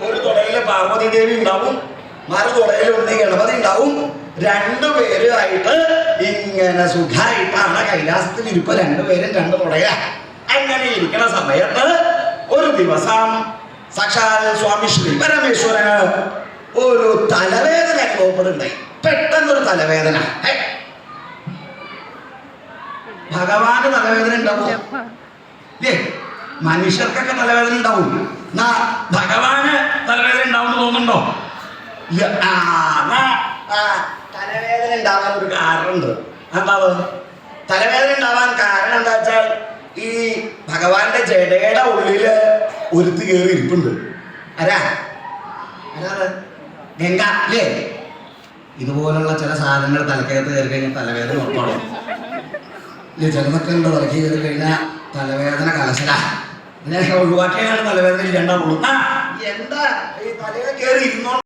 ഒരു തുടയില് പാർവതി ദേവി ഉണ്ടാവും, മറു തുടയിൽ ഉണ്ണി ഗണപതി ഉണ്ടാവും. രണ്ടുപേരുമായിട്ട് ഇങ്ങനെ സുഖമായിട്ടാണ് കൈലാസത്തിൽ ഇരിപ്പ്. രണ്ടുപേരും രണ്ട് തുടയ. അങ്ങനെ ഇരിക്കുന്ന സമയത്ത് ഒരു ദിവസം സാക്ഷാൽ സ്വാമി ശ്രീ പരമേശ്വരന് ഒരു തലവേദന അനുഭവപ്പെടുണ്ടായി. പെട്ടെന്നൊരു തലവേദന. ഭഗവാന് തലവേദന ഉണ്ടാവും ഇല്ലേ? മനുഷ്യർക്കൊക്കെ തലവേദന ഉണ്ടാവും. ഭഗവാന് തലവേദന ഉണ്ടാവുമെന്ന് തോന്നുന്നുണ്ടോ? തലവേദന ഉണ്ടാവാൻ ഒരു കാരണമുണ്ട്. എന്താ തലവേദന ഉണ്ടാവാൻ കാരണം എന്താ വെച്ചാൽ ഈ ഭഗവാന്റെ ജടയുടെ ഉള്ളില് ഒരുത്ത് കയറി ഇരിപ്പുണ്ട്. ആരാ? ഗംഗ അല്ലേ? ഇതുപോലുള്ള ചില സാധനങ്ങൾ തലക്കകത്ത് കയറി കഴിഞ്ഞാൽ തലവേദന ഉറപ്പാണ്. ചിലതൊക്കെ ഉണ്ട് തലക്ക് കയറി കഴിഞ്ഞാൽ തലവേദന കലശല. ഇതിനെ ഒഴിവാക്കിയാണ് തലവേദന ഇല്ലാണ്ടാവുള്ളൂ. എന്താ ഈ തലയിൽ കയറി ഇരുന്നോ